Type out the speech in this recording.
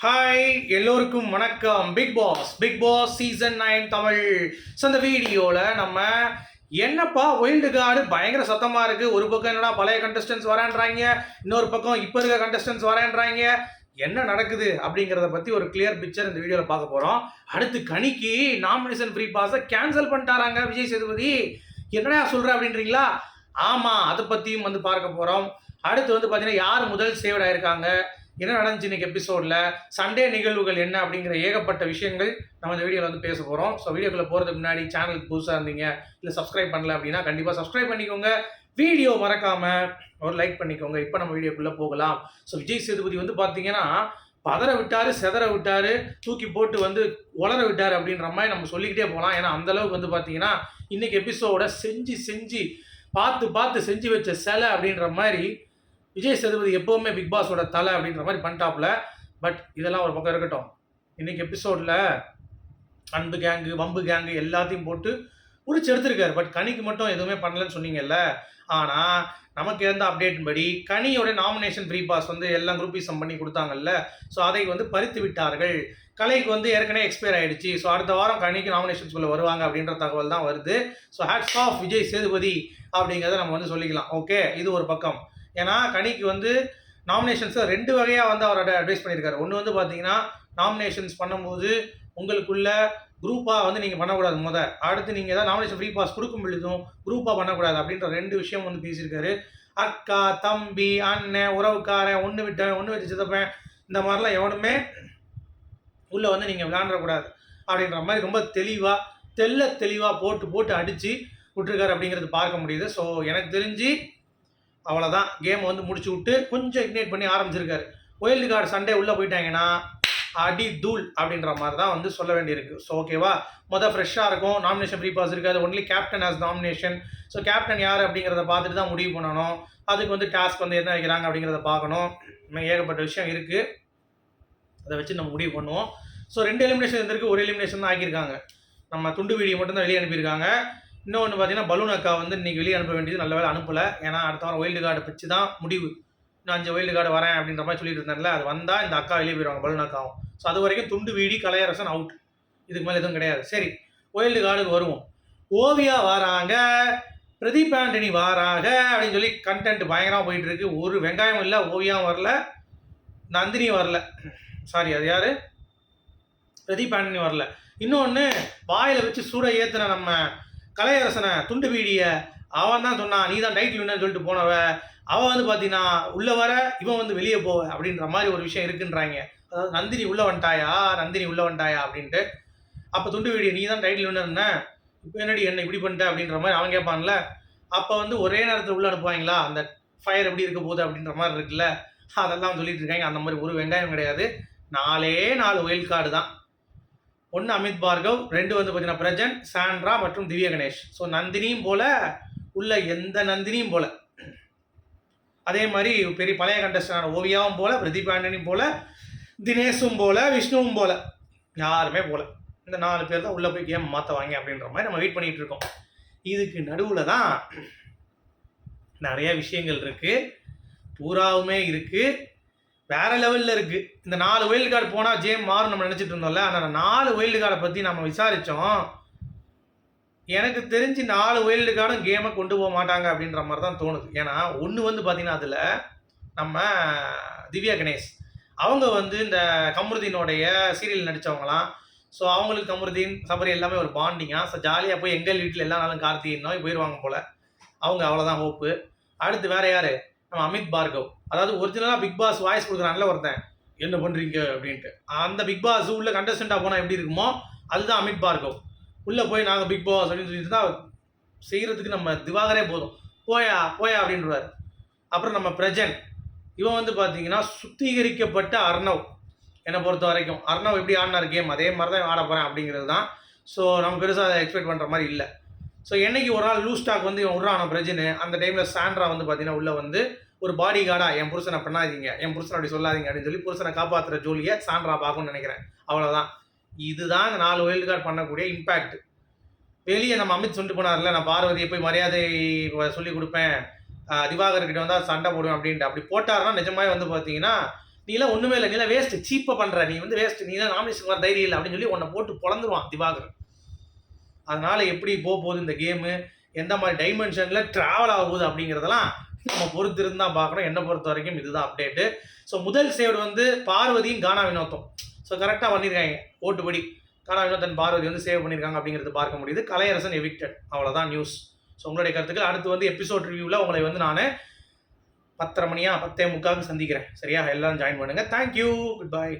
Hi எல்லோருக்கும் வணக்கம். Big boss season 9 Tamil. So இந்த வீடியோவில் நம்ம என்னப்பா ஒயில்டு கார்டு பயங்கர சத்தமாக இருக்குது. ஒரு பக்கம் என்னடா பழைய கண்டஸ்டன்ஸ் வரேன்றாங்க, இன்னொரு பக்கம் இப்போ இருக்க கண்டஸ்டன்ஸ் வரேன்றாங்க. என்ன நடக்குது அப்படிங்கிறத பற்றி ஒரு கிளியர் பிக்சர் இந்த வீடியோவில் பார்க்க போகிறோம். அடுத்து கனிக்கு நாமினேஷன் ஃப்ரீ பாஸை கேன்சல் பண்ணிட்டாராங்க விஜய் சேதுபதி. என்னடா சொல்கிற அப்படின்றீங்களா? ஆமாம், அதை பற்றியும் வந்து பார்க்க போகிறோம். அடுத்து வந்து பார்த்தீங்கன்னா யார் முதல் சேவ்ட் ஆயிருக்காங்க, என்ன நடந்துச்சு இன்னைக்கு எபிசோடில், சண்டே நிகழ்வுகள் என்ன அப்படிங்கிற ஏகப்பட்ட விஷயங்கள் நம்ம இந்த வீடியோவில் வந்து பேச போகிறோம். ஸோ வீடியோக்குள்ளே போகிறதுக்கு முன்னாடி சேனலுக்கு புதுசாக இருந்தீங்க இல்லை சப்ஸ்கிரைப் பண்ணல அப்படின்னா கண்டிப்பாக சப்ஸ்கிரைப் பண்ணிக்கோங்க. வீடியோ மறக்காமல் ஒரு லைக் பண்ணிக்கோங்க. இப்போ நம்ம வீடியோக்குள்ளே போகலாம். ஸோ விஜய் சேதுபதி வந்து பார்த்தீங்கன்னா பதற விட்டார், செதற விட்டார், தூக்கி போட்டு வந்து உளர விட்டார் அப்படின்ற மாதிரி நம்ம சொல்லிக்கிட்டே போகலாம். ஏன்னா அந்தளவுக்கு வந்து பார்த்தீங்கன்னா இன்றைக்கி எபிசோட செஞ்சு பார்த்து செஞ்சு வச்ச சிலை அப்படின்ற மாதிரி விஜய் சேதுபதி எப்போவுமே பிக் பாஸோட தலை அப்படின்ற மாதிரி பண்ணிட்டாப்புல. பட் இதெல்லாம் ஒரு பக்கம் இருக்கட்டும். இன்றைக்கி எபிசோடில் அன்பு கேங்கு, வம்பு கேங்கு எல்லாத்தையும் போட்டு உரிச்சு எடுத்திருக்காரு. பட் கனிக்கு மட்டும் எதுவுமே பண்ணலன்னு சொன்னீங்கல்ல. ஆனால் நமக்கு இருந்த அப்டேட் படி கனியோட நாமினேஷன் ஃப்ரீ பாஸ் வந்து எல்லாம் குரூப்பிசம் பண்ணி கொடுத்தாங்கல்ல. ஸோ அதை வந்து பறித்து விட்டார்கள். கலைக்கு வந்து ஏற்கனவே எக்ஸ்பயர் ஆகிடுச்சு. ஸோ அடுத்த வாரம் கனிக்கு நாமினேஷன்ஸ்குள்ளே வருவாங்க அப்படின்ற தகவல் தான் வருது. So hats off Vijay Sethupathi அப்படிங்கிறத நம்ம வந்து சொல்லிக்கலாம். ஓகே, இது ஒரு பக்கம். ஏன்னா கனிக்கு வந்து நாமினேஷன்ஸை 2 வகையாக வந்து அவரோட அட்வைஸ் பண்ணியிருக்காரு. ஒன்று வந்து பார்த்தீங்கன்னா நாமினேஷன்ஸ் பண்ணும்போது உங்களுக்குள்ள குரூப்பாக வந்து நீங்கள் பண்ணக்கூடாது. அடுத்து நீங்கள் ஏதாவது நாமினேஷன் ஃப்ரீ பாஸ் கொடுக்கும் பொழுதும் குரூப்பாக பண்ணக்கூடாது அப்படின்ற 2 விஷயம் வந்து பேசியிருக்காரு. அக்கா, தம்பி, அண்ணன், உறவுக்காரன், ஒன்று விட்டவன், ஒன்று வச்சு சித்தப்பேன், இந்த மாதிரிலாம் எவனுமே உள்ளே வந்து நீங்கள் விளையாண்டக்கூடாது அப்படின்ற மாதிரி ரொம்ப தெளிவாக போட்டு அடித்து விட்டுருக்காரு அப்படிங்கிறது பார்க்க முடியுது. ஸோ எனக்கு தெரிஞ்சு அவ்வளோதான், கேம் வந்து முடிச்சு விட்டு கொஞ்சம் இக்னேட் பண்ணி ஆரம்பிச்சிருக்காரு. ஒயில்டு கார்டு சண்டே உள்ளே போயிட்டாங்கன்னா அடி தூள் அப்படின்ற மாதிரி தான் வந்து சொல்ல வேண்டியிருக்கு. ஸோ ஓகேவா, ஃப்ரெஷ்ஷாக இருக்கும். நாமினேஷன் ஃப்ரீ பாஸ் இருக்காது, only captain as nomination. So captain யார் அப்படிங்கிறத பார்த்துட்டு தான் முடிவு பண்ணணும். அதுக்கு வந்து டாஸ்க் வந்து என்ன வைக்கிறாங்க அப்படிங்கிறத பார்க்கணும். ஏகப்பட்ட விஷயம் இருக்குது, அதை வச்சு நம்ம முடிவு பண்ணுவோம். ஸோ 2 எலிமினேஷன் இருந்திருக்கு, ஒரு எலிமினேஷன் தான் ஆக்கியிருக்காங்க. நம்ம துண்டு வீடியோ மட்டும்தான் வெளியே அனுப்பியிருக்காங்க. இன்னொன்று பார்த்தீங்கன்னா பலூன் அக்கா வந்து இன்றைக்கி வெளியே அனுப்ப வேண்டியது நல்ல வேலை அனுப்பலை. ஏன்னா அடுத்த வாரம் ஒயில்டு கார்டு வச்சு தான் முடிவு. நான் 5 ஒயில்டு கார்டு வரேன் அப்படின்ற மாதிரி சொல்லிட்டு இருந்தேன்ல, அது வந்தால் இந்த அக்கா வெளியே போயிடுவாங்க, பலூன் அக்காவும். ஸோ அது வரைக்கும் துண்டு வீடி, கலையரசன் அவுட். இதுக்கு மேலே எதுவும் கிடையாது. சரி, ஒயில்டு கார்டுக்கு வருவோம். ஓவியா வராங்க, பிரதீப் ஆண்டனி வராங்க அப்படின்னு சொல்லி கண்டென்ட் பயங்கரமாக போயிட்டு இருக்கு. ஒரு வெங்காயம் இல்லை, ஓவியாவும் வரல, நந்தினியும் வரல. சாரி, அது யார், பிரதீப் ஆண்டனி வரல. இன்னொன்று வாயில் வச்சு சூட ஏற்றின நம்ம கலையரசனை, துண்டு வீடிய அவன் தான் சொன்னான், நீ தான் டைட்டில் வின்னு சொல்லிட்டு போனவ. அவன் வந்து பார்த்தீங்கன்னா உள்ளே வர, இவன் வந்து வெளியே போவ அப்படின்ற மாதிரி ஒரு விஷயம் இருக்குன்றாங்க. அதாவது நந்தினி உள்ளே வந்துட்டாயா அப்படின்ட்டு. அப்போ துண்டு வீடியோ நீ தான் டைட்டில் வின்னு, இப்போ என்னடி என்ன இப்படி பண்ணிட்ட அப்படின்ற மாதிரி அவன் கேட்பான்ல. அப்போ வந்து ஒரே நேரத்தில் உள்ளே அனுப்புவாங்களா, அந்த ஃபயர் எப்படி இருக்க போகுது அப்படின்ற மாதிரி இருக்குல்ல, அதெல்லாம் சொல்லிட்டு இருக்காங்க. அந்த மாதிரி ஒரு வெங்காயம் கிடையாது. 4 ஒயில்ட் கார்டு தான். 1 அமித் பார்கவ், 2 வந்து பார்த்தீங்கன்னா பிரஜன், சாண்ட்ரா மற்றும் திவ்யா கணேஷ். ஸோ நந்தினியும் போல, உள்ள எந்த நந்தினியும் போல, அதே மாதிரி பெரிய பழைய கண்டஸ்டான ஓவியாவும் போல, பிரதீப் ஆண்டனியும் போல, தினேஷும் போல, விஷ்ணுவும் போல, யாருமே போல. இந்த 4 பேர் தான் உள்ளே போய் கேம் மாற்றுவாங்க அப்படின்ற மாதிரி நம்ம வெயிட் பண்ணிகிட்டு இருக்கோம். இதுக்கு நடுவில் தான் நிறைய விஷயங்கள் இருக்குது, பூராவுமே இருக்குது, வேறு லெவலில் இருக்குது. இந்த 4 ஒயில்டு கார்டு போனால் ஜேம் மாறும் நம்ம நினச்சிட்டு இருந்தோம்ல. ஆனால் 4 ஒயில்டு கார்டை பற்றி நம்ம விசாரித்தோம். எனக்கு தெரிஞ்சு 4 ஒயில்டு கார்டும் கேமை கொண்டு போக மாட்டாங்க அப்படின்ற மாதிரி தான் தோணுது. ஏன்னா ஒன்று வந்து பார்த்திங்கன்னா அதில் நம்ம திவ்யா கணேஷ் அவங்க வந்து இந்த கமருதீனோடைய சீரியல் நடித்தவங்களாம். ஸோ அவங்களுக்கு கமருதீன், சபரி எல்லாமே ஒரு பாண்டிங்காக. ஸோ ஜாலியாக போய் எங்கள் வீட்டில் எல்லா நாளும் கார்த்திகை நோய் போயிடுவாங்க போல். அவங்க அவ்வளோதான் ஹோப்பு. அடுத்து வேறு யார், நம்ம அமித் பார்கவ். அதாவது ஒரிஜினலாக பிக் பாஸ் வாய்ஸ் கொடுக்குறாங்கல்ல ஒருத்தன், என்ன பண்ணுறீங்க அப்படின்ட்டு. அந்த பிக் பாஸ் உள்ள கண்டஸ்டண்ட்டாக போனால் எப்படி இருக்குமோ அதுதான் அமித் பார்கவ். உள்ளே போய் நாங்கள் பிக் பாஸ் அப்படின்னு சொல்லிட்டு தான் செய்கிறதுக்கு நம்ம திவாகரே போதும், போயா அப்படின்றவார். அப்புறம் நம்ம பிரஜன், இவன் வந்து பார்த்தீங்கன்னா சுத்திகரிக்கப்பட்ட அர்ணவ். என்னை பொறுத்த வரைக்கும் அர்ணவ் எப்படி ஆடினார் கேம், அதே மாதிரி தான் ஆட போகிறேன் அப்படிங்கிறது தான். ஸோ நம்ம பெருசாக எக்ஸ்பெக்ட் பண்ணுற மாதிரி இல்லை. ஸோ என்னைக்கு ஒரு நாள் லூஸ் ஸ்டாக் வந்து இவன் விட்றான பிரஜனு, அந்த டைமில் சாண்ட்ரா வந்து பார்த்தீங்கன்னா உள்ளே வந்து ஒரு பாடி கார்டாக என் புருஷனை பண்ணாதீங்க, என் புருஷனை அப்படி சொல்லாதீங்க அப்படின்னு சொல்லி புருஷனை காப்பாற்றுற ஜோலியை சாண்ட்ரா பார்க்கணும்னு நினைக்கிறேன். அவ்வளோதான். இதுதான் இந்த 4 ஒயில்டு கார்டு பண்ணக்கூடிய இம்பேக்ட். வெளியே நம்ம அமித் சொல்லிட்டு போனார்ல, நான் பார்வதியை போய் மரியாதை சொல்லி கொடுப்பேன், திவாகர்கிட்ட வந்தால் சண்டை போடுவேன் அப்படின்ட்டு. அப்படி போட்டாருன்னா நிஜமாவே வந்து பார்த்தீங்கன்னா நீலாம் ஒன்றுமே இல்லை, நீலாம் வேஸ்ட்டு, சீப்பாக பண்ணுற, நீ வந்து வேஸ்ட்டு, நீலாம் நாமினேஷன் வர தைரியம் இல்லை அப்படின்னு சொல்லி உன்னை போட்டு பொழந்துருவான் திவாகர். அதனால் எப்படி போகுது இந்த கேமு, எந்த மாதிரி டைமென்ஷனில் ட்ராவல் ஆகுது அப்படிங்கிறதெல்லாம் நம்ம பொறுத்து இருந்தால் பார்க்கணும். என்னை பொறுத்த வரைக்கும் இதுதான் அப்டேட்டு. ஸோ முதல் சேவ் வந்து பார்வதியும் கானா வினோத்தும். ஸோ கரெக்டாக பண்ணியிருக்காங்க ஓட்டுப்படி. கானா வினோத்தன் பார்வதி வந்து சேவ் பண்ணியிருக்காங்க அப்படிங்கிறது பார்க்க முடியுது. கலையரசன் எவிக்டட், அவ்வளோதான் நியூஸ். ஸோ உங்களுடைய கருத்துக்கள் அடுத்து வந்து எபிசோட் ரிவ்யூவில் உங்களை வந்து நான் 10:30 மணியா 10:45 சந்திக்கிறேன். சரியா? எல்லாரும் ஜாயின் பண்ணுங்கள். Thank you, good bye.